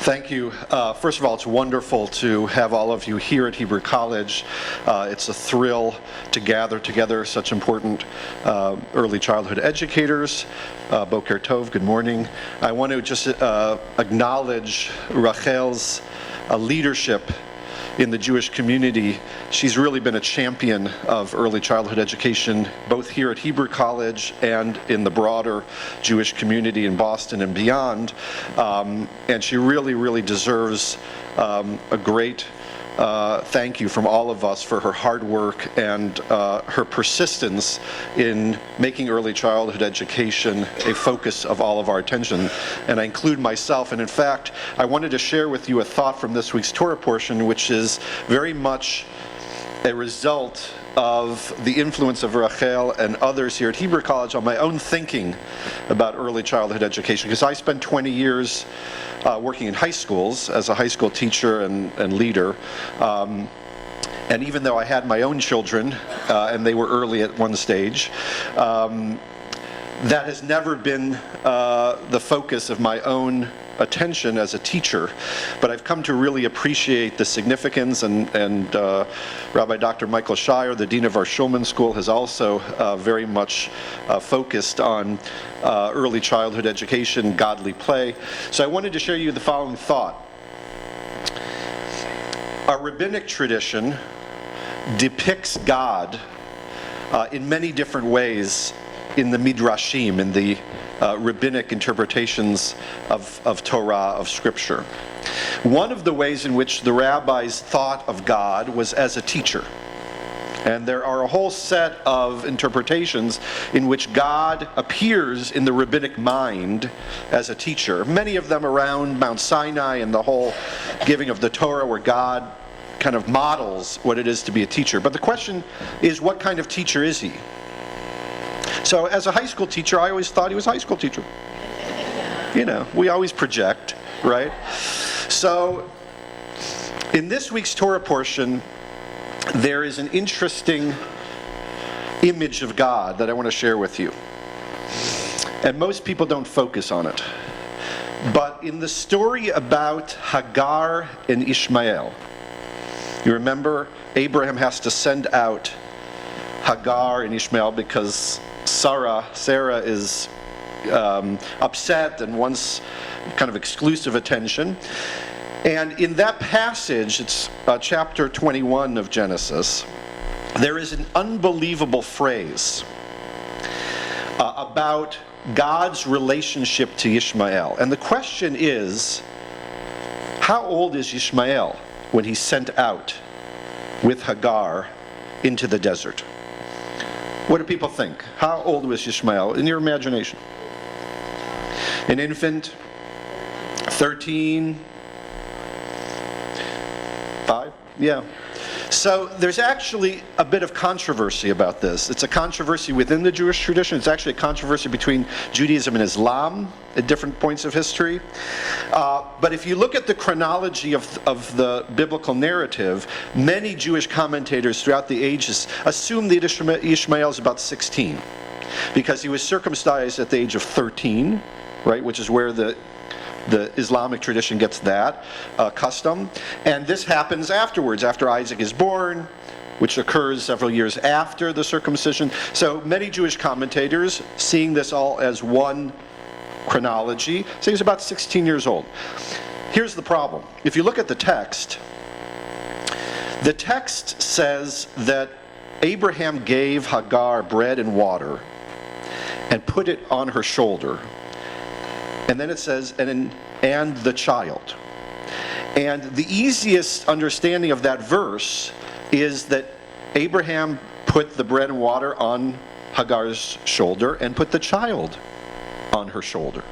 Thank you. First of all, it's wonderful to have all of you here at Hebrew College. It's a thrill to gather together such important early childhood educators. Boker Tov, good morning. I want to just acknowledge Rachel's leadership in the Jewish community. She's really been a champion of early childhood education, both here at Hebrew College and in the broader Jewish community in Boston and beyond. And she really deserves a great thank you from all of us for her hard work and her persistence in making early childhood education a focus of all of our attention. And I include myself. And in fact, I wanted to share with you a thought from this week's Torah portion, which is very much a result of the influence of Rachel and others here at Hebrew College on my own thinking about early childhood education. Because I spent 20 years working in high schools as a high school teacher and leader. And even though I had my own children, and they were early at one stage, that has never been the focus of my own attention as a teacher. But I've come to really appreciate the significance, and Rabbi Dr. Michael Shire, the dean of our Shulman School, has also very much focused on early childhood education, godly play. So I wanted to share you the following thought. Our rabbinic tradition depicts God in many different ways in the Midrashim, in the rabbinic interpretations of Torah, of Scripture. One of the ways in which the rabbis thought of God was as a teacher. And there are a whole set of interpretations in which God appears in the rabbinic mind as a teacher. Many of them around Mount Sinai and the whole giving of the Torah, where God kind of models what it is to be a teacher. But the question is, what kind of teacher is he? So as a high school teacher, I always thought he was a high school teacher. You know, we always project, right? So in this week's Torah portion, there is an interesting image of God that I want to share with you. And most people don't focus on it. But in the story about Hagar and Ishmael, you remember Abraham has to send out Hagar and Ishmael because Sarah is upset and wants kind of exclusive attention. And in that passage, it's chapter 21 of Genesis, there is an unbelievable phrase about God's relationship to Ishmael. And the question is, how old is Ishmael when he's sent out with Hagar into the desert? What do people think? How old was Ishmael in your imagination? An infant? 13? 5? Yeah. So there's actually a bit of controversy about this. It's a controversy within the Jewish tradition. It's actually a controversy between Judaism and Islam at different points of history. But if you look at the chronology of the biblical narrative, many Jewish commentators throughout the ages assume that Ishmael is about 16, because he was circumcised at the age of 13, right, which is where the Islamic tradition gets that custom. And this happens afterwards, after Isaac is born, which occurs several years after the circumcision. So many Jewish commentators, seeing this all as one chronology, say he's about 16 years old. Here's the problem. If you look at the text says that Abraham gave Hagar bread and water and put it on her shoulder. And then it says, and the child. And the easiest understanding of that verse is that Abraham put the bread and water on Hagar's shoulder and put the child on her shoulder.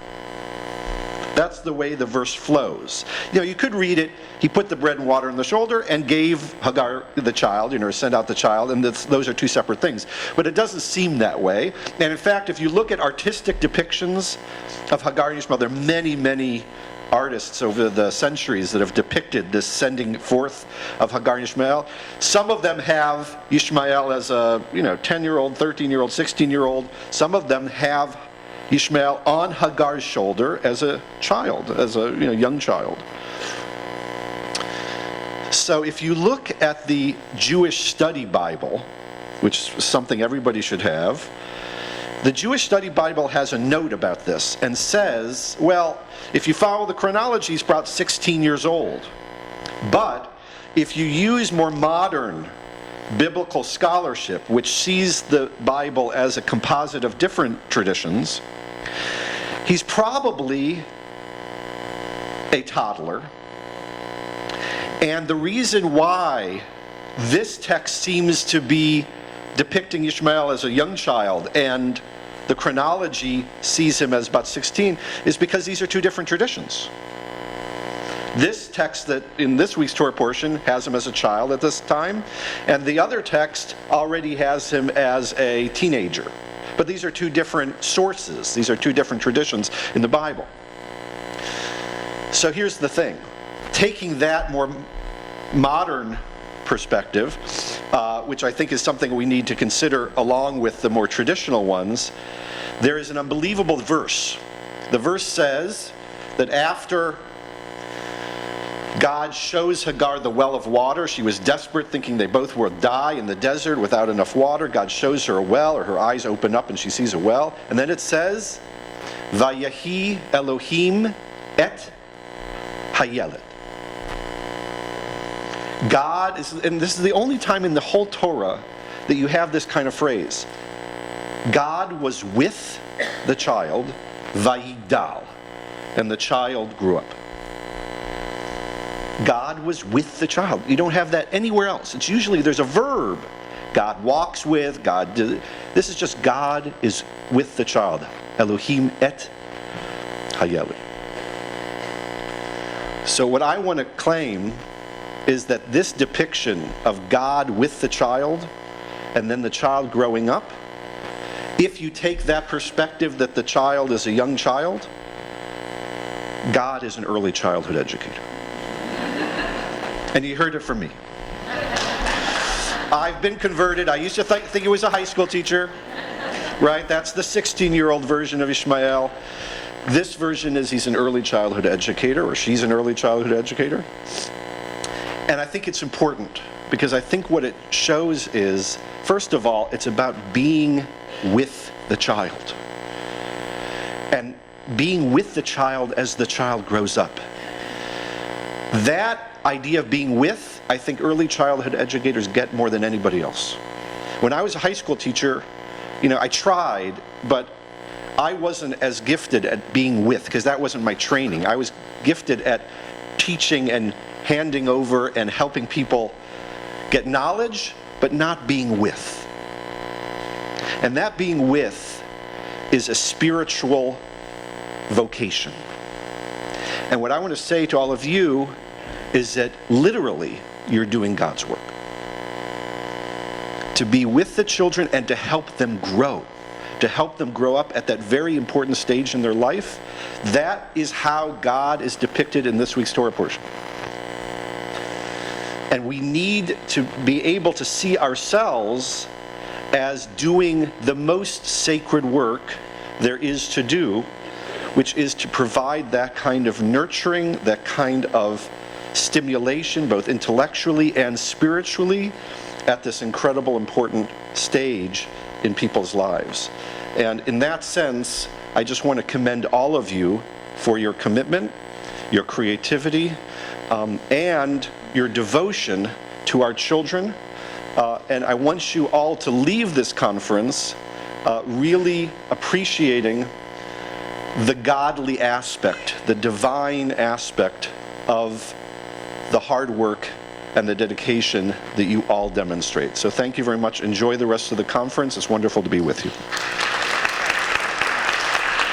That's the way the verse flows. You know, you could read it, he put the bread and water on the shoulder and gave Hagar the child, sent out the child, and those are two separate things. But it doesn't seem that way. And in fact, if you look at artistic depictions of Hagar and Ishmael, there are many artists over the centuries that have depicted this sending forth of Hagar and Ishmael. Some of them have Ishmael as a 10-year-old, 13-year-old, 16-year-old. Some of them have Ishmael on Hagar's shoulder as a child, as a young child. So if you look at the Jewish Study Bible, which is something everybody should have, the Jewish Study Bible has a note about this and says, well, if you follow the chronology, he's about 16 years old. But if you use more modern biblical scholarship, which sees the Bible as a composite of different traditions, he's probably a toddler. And the reason why this text seems to be depicting Ishmael as a young child and the chronology sees him as about 16 is because these are two different traditions. This text that in this week's Torah portion has him as a child at this time, and the other text already has him as a teenager. But these are two different sources. These are two different traditions in the Bible. So here's the thing. Taking that more modern perspective, which I think is something we need to consider along with the more traditional ones, there is an unbelievable verse. The verse says that after God shows Hagar the well of water, she was desperate, thinking they both will die in the desert without enough water. God shows her a well, or her eyes open up and she sees a well. And then it says, Vayahi Elohim et Hayelet. God is, and this is the only time in the whole Torah that you have this kind of phrase. God was with the child, Vayigdal, and the child grew up. God was with the child. You don't have that anywhere else. It's usually there's a verb. God walks with, God did. This is just God is with the child. Elohim et Hayelet. So what I want to claim is that this depiction of God with the child and then the child growing up, if you take that perspective that the child is a young child, God is an early childhood educator. And you heard it from me. I've been converted. I used to think he was a high school teacher, right? That's the 16-year-old version of Ishmael. This version is he's an early childhood educator, or she's an early childhood educator. And I think it's important because I think what it shows is, first of all, it's about being with the child. And being with the child as the child grows up. That idea of being with, I think early childhood educators get more than anybody else. When I was a high school teacher, I tried, but I wasn't as gifted at being with, because that wasn't my training. I was gifted at teaching and handing over and helping people get knowledge, but not being with. And that being with is a spiritual vocation. And what I want to say to all of you is that literally you're doing God's work. To be with the children and to help them grow. To help them grow up at that very important stage in their life. That is how God is depicted in this week's Torah portion. And we need to be able to see ourselves as doing the most sacred work there is to do, which is to provide that kind of nurturing, that kind of stimulation, both intellectually and spiritually, at this incredible important stage in people's lives. And in that sense, I just want to commend all of you for your commitment, your creativity, and your devotion to our children. And I want you all to leave this conference really appreciating the godly aspect, the divine aspect of the hard work and the dedication that you all demonstrate. So thank you very much. Enjoy the rest of the conference. It's wonderful to be with you.